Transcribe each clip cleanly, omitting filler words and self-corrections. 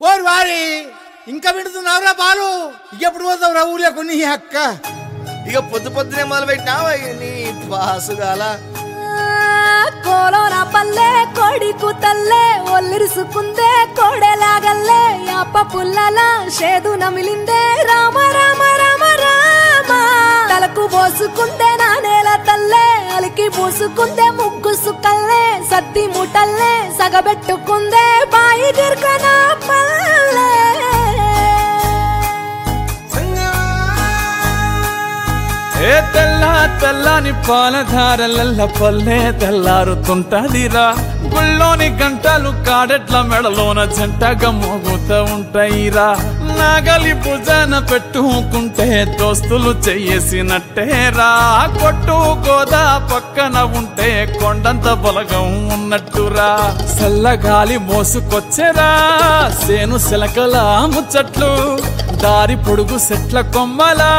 ఓరి వారి ఇంకా వింటున్నావురా బాలు? ఎప్పుడు పోతావురా ఊర్లో కొన్ని అక్క? ఇక పొద్దు పొద్దునే మొదలు పెట్టినావా నీ పాసుగాల? కోలోన పల్లె కొడికు తల్లే ఒల్లిరుసుకుందే కోడెలాగల్లే యాప పుల్లల షేదు నమిలిందే రామ రామ రామ రామ తలకు పోసుకుందే నా నేల తల్లే అలికి పూసుకుందే ముగ్గు సుక్కల్లే సత్తి ముటల్లే సగబెట్టుకుందే బాయి దిర్కన పల్లె ఏ తెల్ల తెల్లని పాలధారలల్ల పల్లె తెల్లారుతుంటదిరా గుళ్ళోని గంటలు కాడెట్ల మెడలోన జంటగా మోగుతూ ఉంటాయిరా నాగలి భుజాన పెట్టుకుంటే దోస్తులు చెయ్యేసినట్టేరా కొట్టు గోదా పక్కన ఉంటే కొండంత బలగం ఉన్నట్టురా చల్లగాలి మోసుకొచ్చెరా సేను శిలకల ముచ్చట్లు దారి పొడుగు చెట్ల కొమ్మలా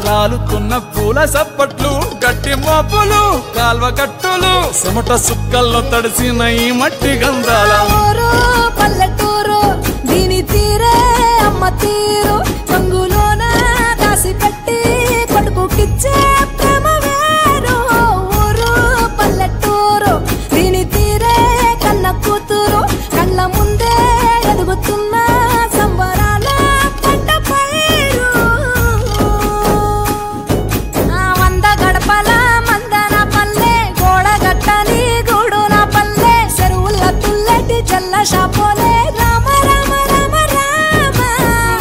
రాలుతున్న పూల సప్పట్లు గట్టి మోపులు కాల్వ కట్టులు చెమట సుక్కల్లో తడిసిన ఈ మట్టి గంధాల పల్లెటూరు దీని తీరే అమ్మ తీరు కంగులోన దాసి పెట్టి కొడుకుకిచ్చే ప్రేమ వేరు ఊరు పల్లెటూరు దీని తీరే కన్న కూతురు కళ్ళ ముందే ఎదుగుతున్న సంబరాల పంట పైరు వంద గడపల మందన పల్లె గోడ గట్టని గూడు నా పల్లె చెరువుల తుల్లటి జల్ల షాపోలే రామ రామ రామ రామ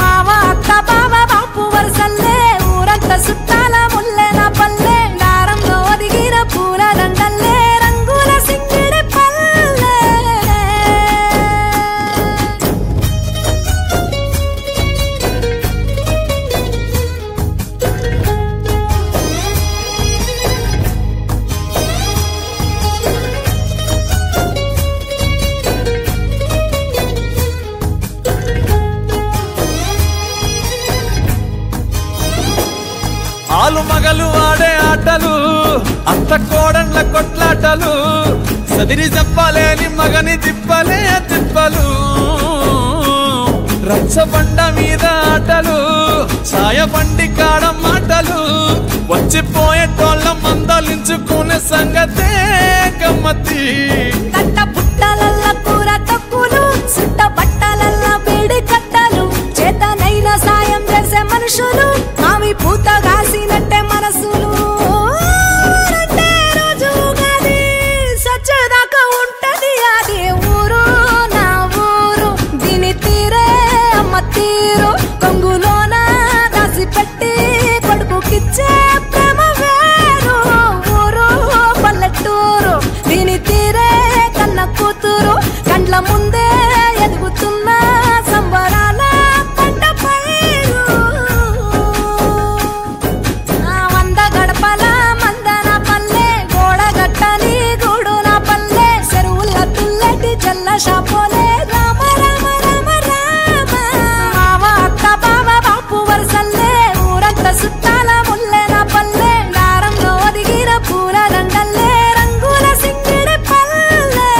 మావ అత్త బావ బాపు వరసల్లే ఊరంత సుట్టాల ముల్లె నా పల్లె దారంలో ఒదిగిన పూల దండల్లే రంగుల సింగిడి పల్లె ఆలు మగలు ఆడే ఆటలు అత్త కోడళ్ళ కొట్లాటలు సదిరి చెప్పలేని మగని తిప్పలే తిప్పలు రచ్చబండ మీద ఆటలు ఛాయ బండి కాడ మాటలు వచ్చిపోయేటోళ్ళ మందలించుకునే సంగతే గమ్మతి కట్ట పుట్టలల్ల కూర తక్కులు సుట్ట బట్టలల్ల వేడి కట్టలు చేతనైన సాయం చేసే మనుషులు ఆమె పూత కాసినట్టే మనసులు అంటే రోజు గది సచ్చదాకా ఉంటది అది ఊరు నా ఊరు దీని తీరే అమ్మ తీరు కొంగులోన దాసి పెట్టి కొడుకుకిచ్చే ప్రేమ వేరు ఊరు పల్లెటూరు దీని తీరే కన్న కూతురు కండ్ల ముందే ఎదుగుతున్న సంబరాల పంట పైరు వంద గడపల మందన పల్లె గోడ గట్టని గూడు నా పల్లె చెరువుల తుల్లటి జల్ల షాపోలే రామ రామ రామ రామ మావ అత్త బావ బాపు వరసల్లే ఊరంత సుట్టాల ముల్లె నా పల్లె దారంలో ఒదిగిన పూల దండల్లే రంగుల సింగిడి పల్లె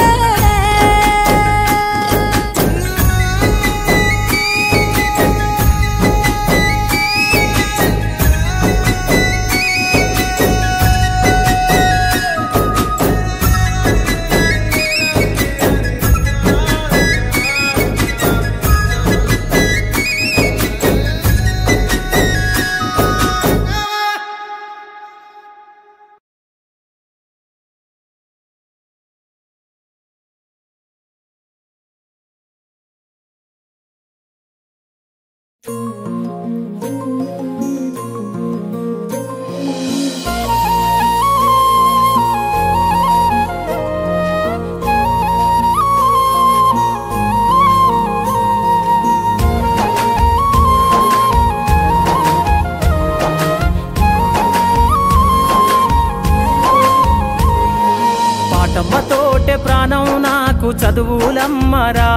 పాటమ్మతోటే ప్రాణం నాకు చదువులమ్మరా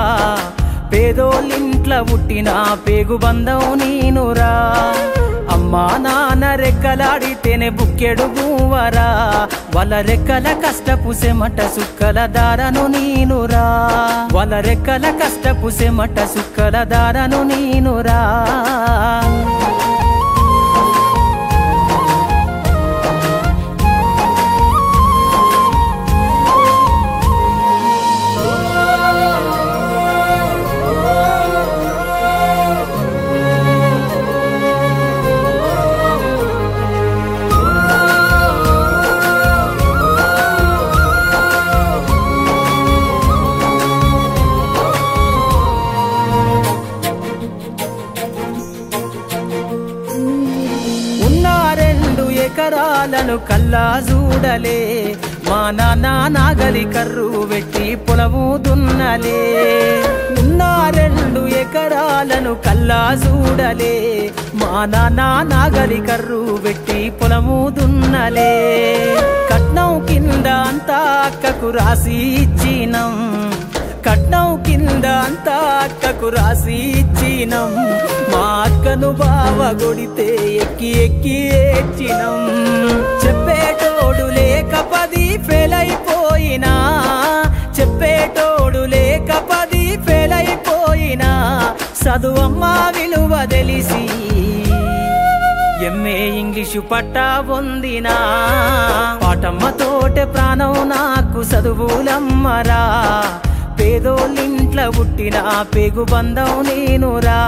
పేదోళ్ళింట్ల పుట్టిన పేగు బంధం నేనురా అమ్మా నాన్న రెక్కలాడితేనే బుక్కెడు గువ్వరా వాళ్ళ రెక్కల కష్టపు సెమట సుక్కల దారను నేనురా వాళ్ళ రెక్కల కష్టపు సెమట సుక్కల దారను నేనురా ఎకరాలను కల్లా చూడలే మా నాన్న నాగలి కర్రు పెట్టి పొలము దున్నలే ఉన్న 2 ఎకరాలను కల్లా చూడలే మా నాన్న నాగలి కర్రు పెట్టి పొలము దున్నలే కట్నం కింద అంతా అక్కకు రాసి ఇచ్చినం కట్నం కింద అంతా అక్కకు రాసి ఇచ్చినం మా అక్కను బావ కొడితే ఎక్కి ఎక్కి ఏడ్చినం చెప్పేటోడు లేక 10 ఫెయిల్ అయిపోయినా చెప్పేటోడు లేక 10 ఫెయిల్ అయిపోయినా చదువమ్మ విలువ తెలిసి ఎంఏ ఇంగ్లీషు పట్టా పొందినా పాటమ్మతోటే ప్రాణం నాకు చదువులమ్మరా పేదోళ్ళింట్ల పుట్టిన పేగు బంధం నేనురా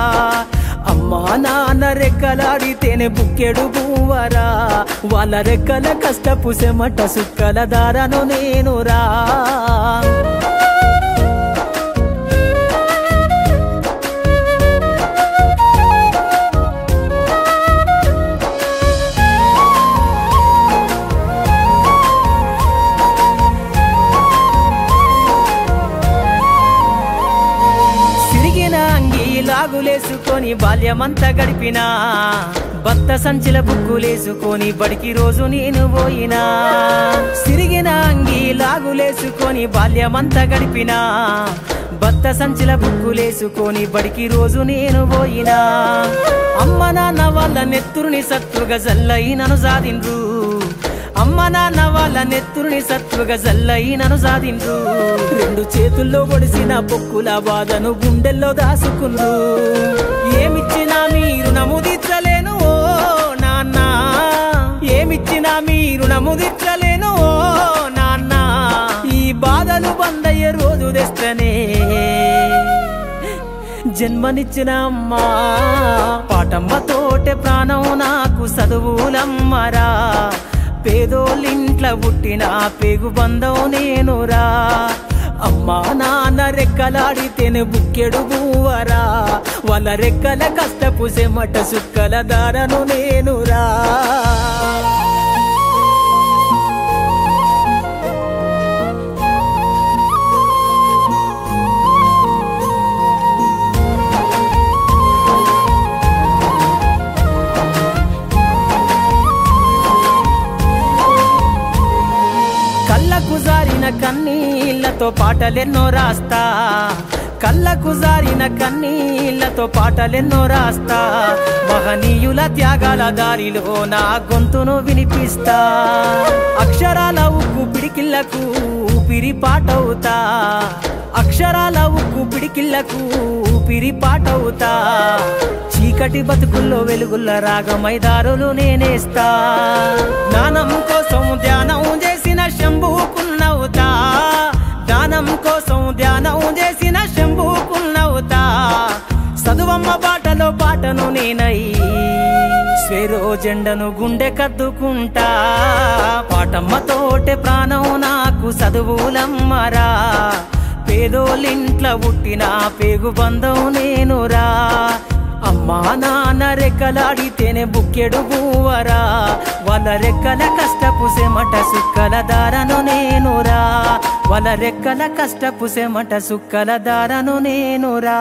అమ్మా నాన్న రెక్కలాడితేనే బుక్కెడు గువ్వరా వాళ్ళ రెక్కల కష్టపు సెమట సుక్కల దారను నేనురా లాగులేసుకొని బాల్యమంతా గడిపినా భర్త సంచిల బుక్కులేసుకొని బడికి రోజు నేను పోయినా సిరిగిన అంగి లాగులేసుకొని బాల్యమంతా గడిపినా భర్త సంచిల బుక్కులేసుకొని బడికి రోజు నేను పోయినా అమ్మ నాన్న వాళ్ళ నెత్తురుని సత్తుగా జల్లై నన్ను సాధిండ్రు అమ్మ నాన్న వాళ్ళ నెత్తురుని సత్తుగా జల్లై నన్ను సాధిండ్రు 2 చేతుల్లో పొడిసిన పొక్కుల బాధను గుండెల్లో దాసుకుండ్రు ఏమిచ్చినా మీరు నముదిచ్చలేను ఓ నాన్న ఏమిచ్చినా మీరు నముదిచ్చలేను ఓ నాన్న ఈ బాధలు బందయ్యే రోజు తెస్తనే జన్మనిచ్చిన అమ్మా పాటమ్మతోటే ప్రాణం నాకు చదువులమ్మరా పేదోళ్ళింట్ల పుట్టిన పేగు బంధం నేనురా అమ్మా నాన్న రెక్కలాడితేనే బుక్కెడు గువ్వరా వాళ్ళ రెక్కల కష్టపు సెమట సుక్కల దారను నేనురా కళ్ళకు జారిన కన్నీళ్లతో పాటలెన్నో రాస్తా కళ్ళకు జారిన కన్నీళ్లతో పాటలెన్నో రాస్తా మహనీయుల త్యాగాల దారిలో నా గొంతును వినిపిస్తా అక్షరాల ఉక్కు పిడికిళ్లకు ఊపిరి పాటవుతా అక్షరాల ఉక్కు పిడికిళ్లకు ఊపిరి పాటవుతా చీకటి బతుకుల్లో వెలుగుల్ల రాగమైదారులు నేనేస్తా జ్ఞానం కోసం ధ్యానం చేసిన శంభుకున్నవుతా జ్ఞానం కోసం ధ్యానం చేసిన శంభుకున్నవుతా చదువమ్మ బాటలో పాటను నేనై స్వేరో జెండను గుండె కద్దుకుంటా పాటమ్మతోటే ప్రాణం నాకు చదువులమ్మరా పేదోళ్ళింట్ల పుట్టిన పేగు బంధం నేనురా అమ్మా నాన్న రెక్కలాడితేనే బుక్కెడు గువ్వరా వాళ్ళ రెక్కల కష్టపు సెమట సుక్కల దారను నేనురా వాళ్ళ రెక్కల కష్టపు సెమట సుక్కల దారను నేనురా